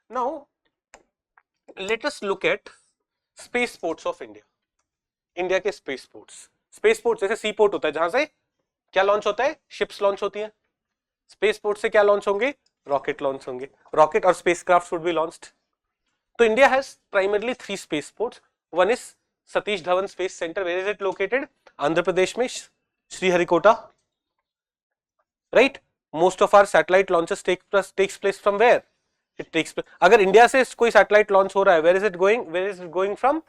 Now let us look at space ports of India. India के space ports, space port जैसे सी port होता है जहां से क्या लॉन्च होता है, शिप्स लॉन्च होती है. स्पेस पोर्ट से क्या लॉन्च होंगे, रॉकेट लॉन्च होंगे, रॉकेट और स्पेसक्राफ्ट वुड बी लॉन्च्ड. तो India has primarily 3 space ports. One is Satish Dhawan space centre. Where is it located? Andhra Pradesh में, Sriharikota. Right. Most of our satellite launches takes place from where? It takes place. अगर India से कोई satellite launch हो रहा है, where is it going? Where is it going from?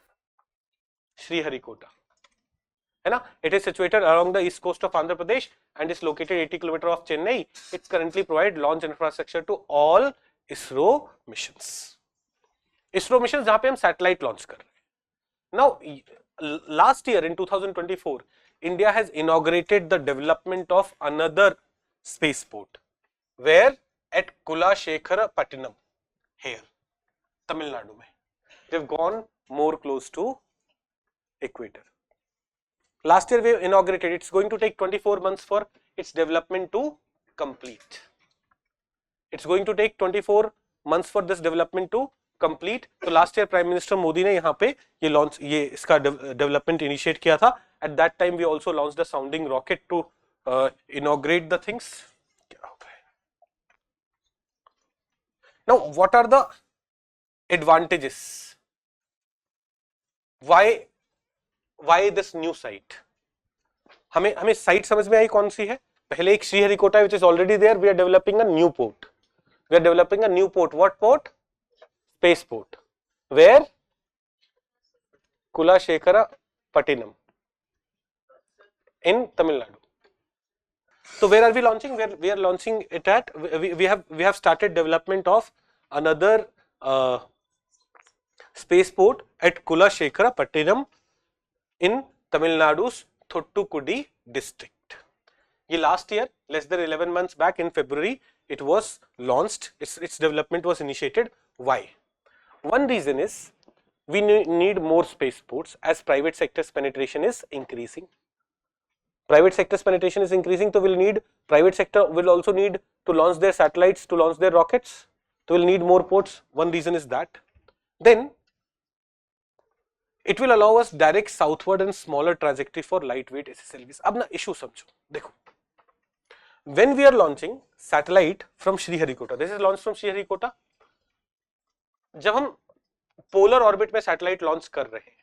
Sriharikota, है ना. It is situated along the east coast of Andhra Pradesh and is located 80 km of Chennai. It currently provides launch infrastructure to all ISRO missions. ISRO missions जहां पे हम satellite launch कर रहे हैं. Now last year in 2024 India has inaugurated the development of another spaceport. Where? At Kulasekharapattinam, here, Tamil Nadu में. They've gone more close to equator. Last year we inaugurated. It's going to take 24 months for its development to complete. It's going to take 24 months for this development to complete. तो last year Prime Minister Modi ने यहाँ पे ये इसका development initiate किया था. At that time we also launched the sounding rocket to inaugurate the things. Now what are the advantages? Why this new site? हमें site समझ में आई कौन सी है? पहले एक Sriharikota which is already there. We are developing a new port. We are developing a new port. What port? Space port. Where? Kulasekharapattinam in Tamil Nadu. So where are we launching? We are launching it at. We have started development of another space port at Kulasekharapattinam in Tamil Nadu's Thoothukudi district. ये last year, less than 11 months back in February, it was launched. Its development was initiated. Why? One reason is we need more space ports as private sector's penetration is increasing. Private sector's penetration is increasing, so private sector will also need to launch their satellites, to launch their rockets. So we'll need more ports. One reason is that. Then it will allow us direct southward and smaller trajectory for lightweight SSLVs. अब ना issue समझो, देखो. When we are launching satellite from Sriharikota, this is launched from Sriharikota. जब हम polar orbit में satellite launch कर रहे हैं,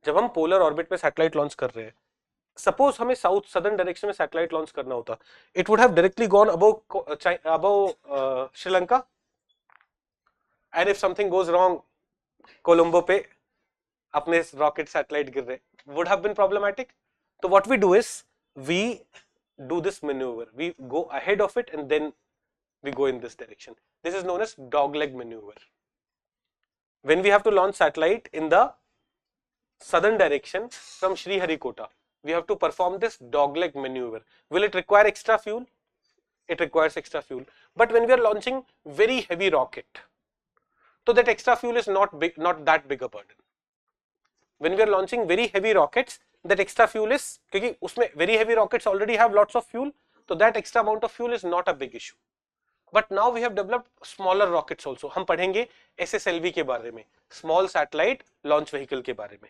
जब हम polar orbit में satellite launch कर रहे हैं, suppose हमें southern direction में satellite launch करना होता, it would have directly gone above Sri Lanka, and if something goes wrong, Colombo पे अपने रॉकेट सैटेलाइट गिर रहे, would have been problematic. So what we do is we do this maneuver. We go ahead of it and then we go in this direction. This is known as dogleg maneuver. When we have to launch satellite in the southern direction from Sriharikota, we have to perform this dogleg maneuver. Will it require extra fuel? It requires extra fuel. But when we are launching very heavy rocket, so that extra fuel is not that big a burden. When we are launching very heavy rockets, that extra fuel is, क्योंकि उसमें very heavy rockets already have lots of fuel, so that extra amount of fuel is not a big issue. But now we have developed smaller rockets also. हम पढ़ेंगे SSLV के बारे में, small satellite launch vehicle के बारे में.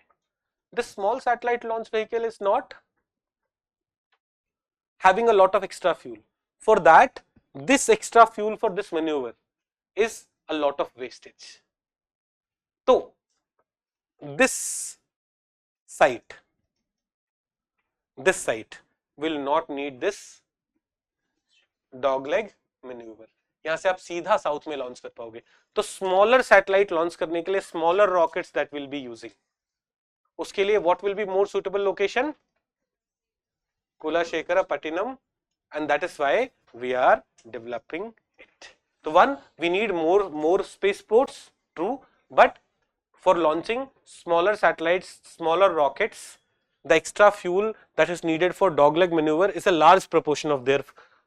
This small satellite launch vehicle is not having a lot of extra fuel. For that, this extra fuel for this maneuver is a lot of wastage. So this site will not need this dogleg maneuver. यहां से आप सीधा south में launch कर पाओगे. तो smaller satellite launch करने के लिए smaller rockets that will be using, उसके लिए what will be more suitable location? Kulasekharapattinam, and that is why we are developing it. So one, we need more space ports, true, but for launching smaller satellites, smaller rockets, the extra fuel that is needed for dogleg maneuver is a large proportion of their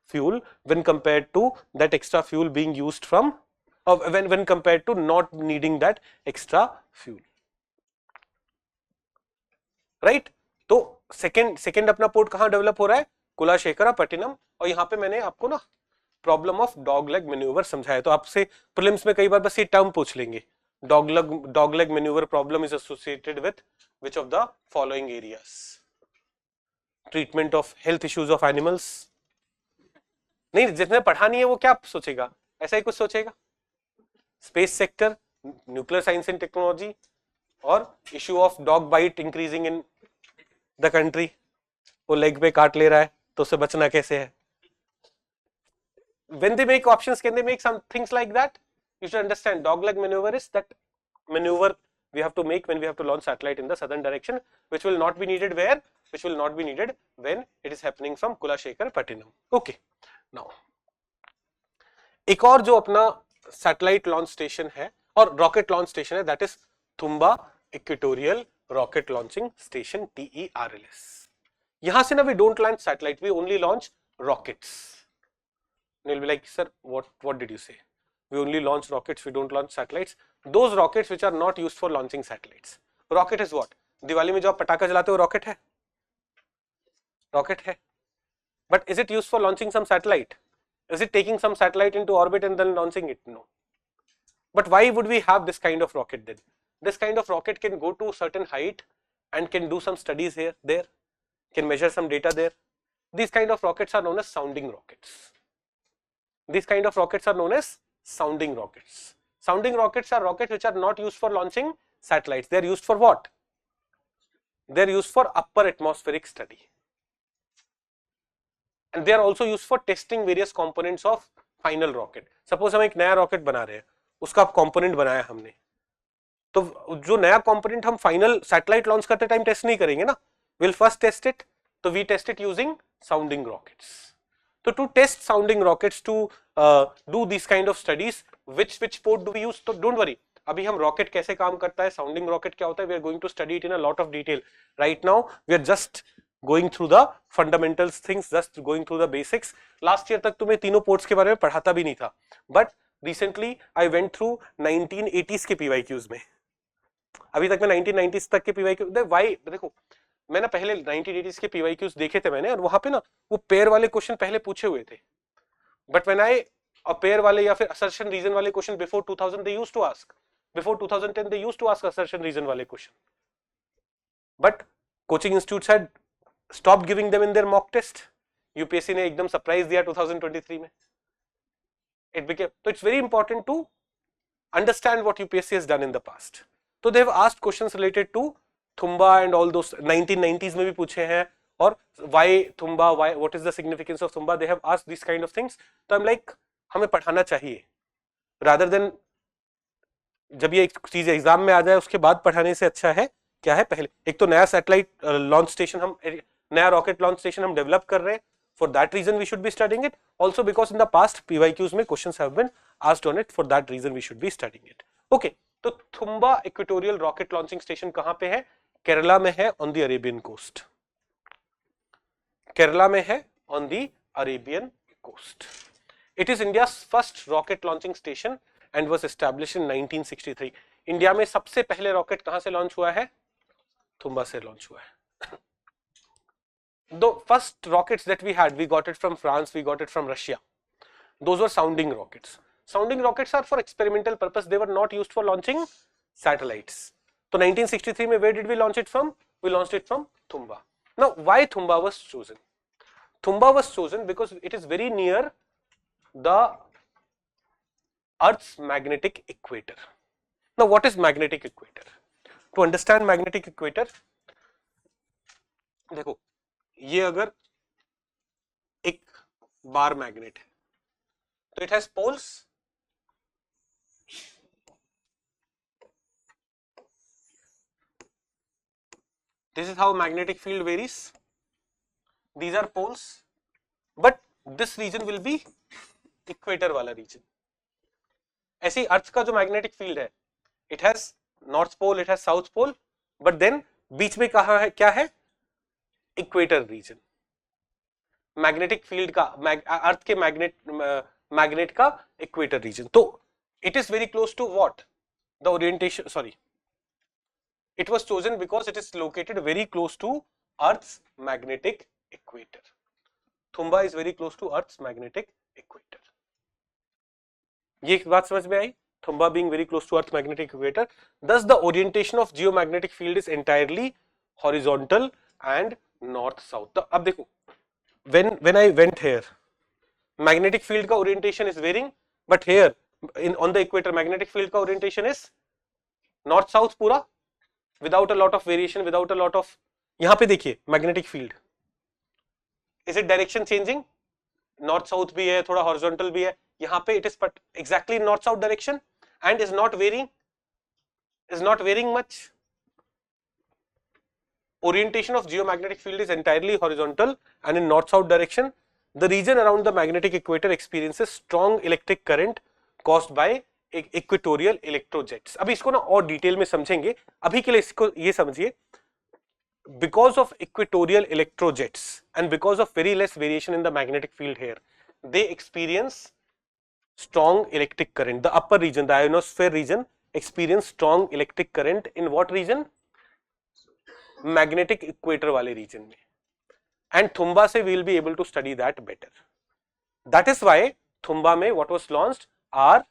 fuel when compared to that extra fuel being used from, when compared to not needing that extra fuel. Right? तो second अपना port कहां develop हो रहा है? कुलाशेखरापट्टिनम. और यहाँ पे मैंने आपको ना problem of dog leg manoeuvre समझाया। तो आपसे प्रीलिम्स में कई बार बस ये टर्म पूछ लेंगे, dog leg manoeuvre problem is associated with which of the following areas, treatment of health issues of animals. नहीं, जिसने पढ़ा नहीं है वो क्या सोचेगा, ऐसा ही कुछ सोचेगा, space sector, nuclear science and technology, और issue of dog bite increasing in the country. वो लेग पे काट ले रहा है तो उससे बचना कैसे है। When they make options, can they make some things like that? You should understand dog leg maneuver is that maneuver we have to make when we have to launch satellite in the southern direction, which will not be needed where? Which will not be needed when it is happening from Kulashekhar-Pattinam. Okay. Now, एक और जो अपना satellite launch station है और rocket launch station है, that is Thumba equatorial rocket launching station, TERLS. यहां से ना we don't launch satellite, we only launch rockets. You'll be like, sir, what did you say? We only launch rockets, we don't launch satellites. Those rockets which are not used for launching satellites. Rocket is what? Diwali में जो आप पटाखा जलाते हो rocket है, rocket है. But is it used for launching some satellite? Is it taking some satellite into orbit and then launching it? No. But why would we have this kind of rocket then? This kind of rocket can go to a certain height and can do some studies here, there, can measure some data there. These kind of rockets are known as sounding rockets. These kind of rockets are known as sounding rockets. Sounding rockets are rockets which are not used for launching satellites. They are used for what? They are used for upper atmospheric study. And they are also used for testing various components of final rocket. Suppose हम एक नया rocket बना रहे हैं, उसका component बनाया हमने, तो जो नया component हम final satellite launch करते टाइम टेस्ट नहीं करेंगे ना, we'll first test it. तो we test it using sounding rockets. So to test sounding rockets, to do these kind of studies, which port do we use? So don't worry, अभी हम rocket कैसे काम करता है, sounding rocket क्या होता है, we are going to study it in a lot of detail. Right now we are just going through the fundamentals things, just going through the basics. Last year तक तुम्हें तीनों ports के बारे में पढ़ाता भी नहीं था, but recently I went through 1980s के PYQs में. अभी तक मैं 1990s तक के PYQ, why? देखो मैंने पहले 1980s के PYQs देखे थे मैंने, और वहां पे ना वो पेयर वाले क्वेश्चन पहले पूछे हुए थे. बट व्हेन आई पेयर वाले या फिर असर्शन रीजन वाले question before 2000 they used to ask, before 2010 they used to ask assertion reason वाले question. But coaching institutes had stopped giving them in their mock test. UPSC ने एकदम surprise दिया 2023 में. It became, तो it's very important to understand what UPSC has done in the past. तो they have asked questions related to Thumba and all those 1990s में भी पूछे हैं, और why Thumba, why, what is the significance of Thumba, they have asked these kind of things. तो I'm like, हमें पढ़ाना चाहिए rather than जब ये एक चीज एग्जाम में आ जाए उसके बाद पढ़ाने से अच्छा है क्या है पहले. एक तो नया सैटेलाइट लॉन्च स्टेशन हम, नया रॉकेट लॉन्च स्टेशन हम डेवलप कर रहे हैं, for that reason we should be studying it. Also because in the past PYQs में questions have been asked on it, for that reason we should be studying it. Okay, तो Thumba equatorial rocket launching station कहां पे है? केरला में है, on the Arabian coast. Kerala में है, on the Arabian coast. It is India first rocket launching station and was established in 1963. India में सबसे पहले रॉकेट कहां से लॉन्च हुआ है? थुम्बा से लॉन्च हुआ है. The first rockets that we had, we got it from France, we got it from Russia. Those were sounding rockets. Sounding rockets are for experimental purpose. They were not used for launching satellites. So 1963 में where did we launch it from? We launched it from Thumba. Now why Thumba was chosen? Thumba was chosen because it is very near the Earth's magnetic equator. Now what is magnetic equator? To understand magnetic equator, देखो ये अगर एक बार magnet है तो it has poles, this is how magnetic field varies. These are poles, but this region will be equator वाला region. ऐसी अर्थ का जो मैग्नेटिक फील्ड है, it has north pole, it has south pole, but then बीच में कहाँ है, क्या है? Equator reason. मैग्नेटिक फील्ड का, अर्थ के मैग्नेट का इक्वेटर रीजन. तो it is very close to what? The orientation, sorry, it was chosen because it is located very close to Earth's magnetic equator. Thumba is very close to Earth's magnetic equator. ये एक बात समझ में आई, Thumba being very close to Earth magnetic equator, thus the orientation of geomagnetic field is entirely horizontal and north south. तो अब देखो, when I went here, magnetic field का orientation is varying, but here on the equator magnetic field का orientation is north south पूरा, without a lot of variation, without a lot of, यहां पे देखिए magnetic field, is it direction changing? North south भी है, थोड़ा horizontal भी है, यहां पे it is exactly north south direction and is not varying much. Orientation of geomagnetic field is entirely horizontal and in north-south direction. The region around the magnetic equator experiences strong electric current caused by equatorial electrojets. अभी इसको ना और detail में समझेंगे, अभी के लिए इसको ये समझिए, because of equatorial electrojets and because of very less variation in the magnetic field here, they experience strong electric current. The upper region, the ionosphere region, experience strong electric current in what region? Magnetic equator वाले region में. And Thumba से we will be able to study that better. That is why Thumba में what was launched? Our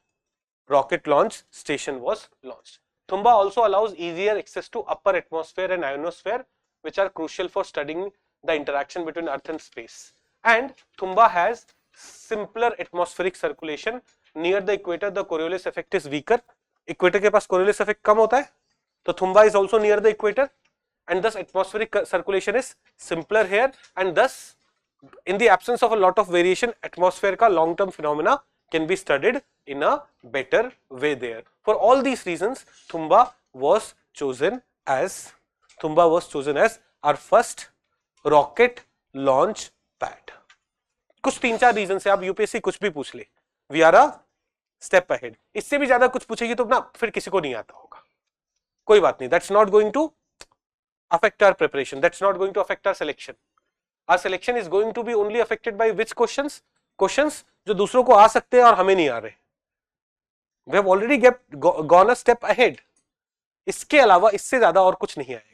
rocket launch station was launched. Thumba also allows easier access to upper atmosphere and ionosphere, which are crucial for studying the interaction between Earth and space. And Thumba has simpler atmospheric circulation. Near the equator, the Coriolis effect is weaker. Equator के पास Coriolis effect कम होता है, तो Thumba is also near the equator, and thus atmospheric circulation is simpler here, and thus in the absence of a lot of variation, atmosphere का long-term phenomena can be studied in a better way there. For all these reasons, Thumba was chosen as our first rocket launch pad. कुछ 3-4 reason से, आप UPSC कुछ भी पूछ ले, we are a step ahead. इससे भी ज्यादा कुछ पूछेगी तो ना फिर किसी को नहीं आता होगा, कोई बात नहीं. That's not going to affect our preparation, that's not going to affect our selection. Our selection is going to be only affected by which questions जो दूसरों को आ सकते हैं और हमें नहीं आ रहे. We have already gone a step ahead. इसके अलावा इससे ज्यादा और कुछ नहीं आएगा.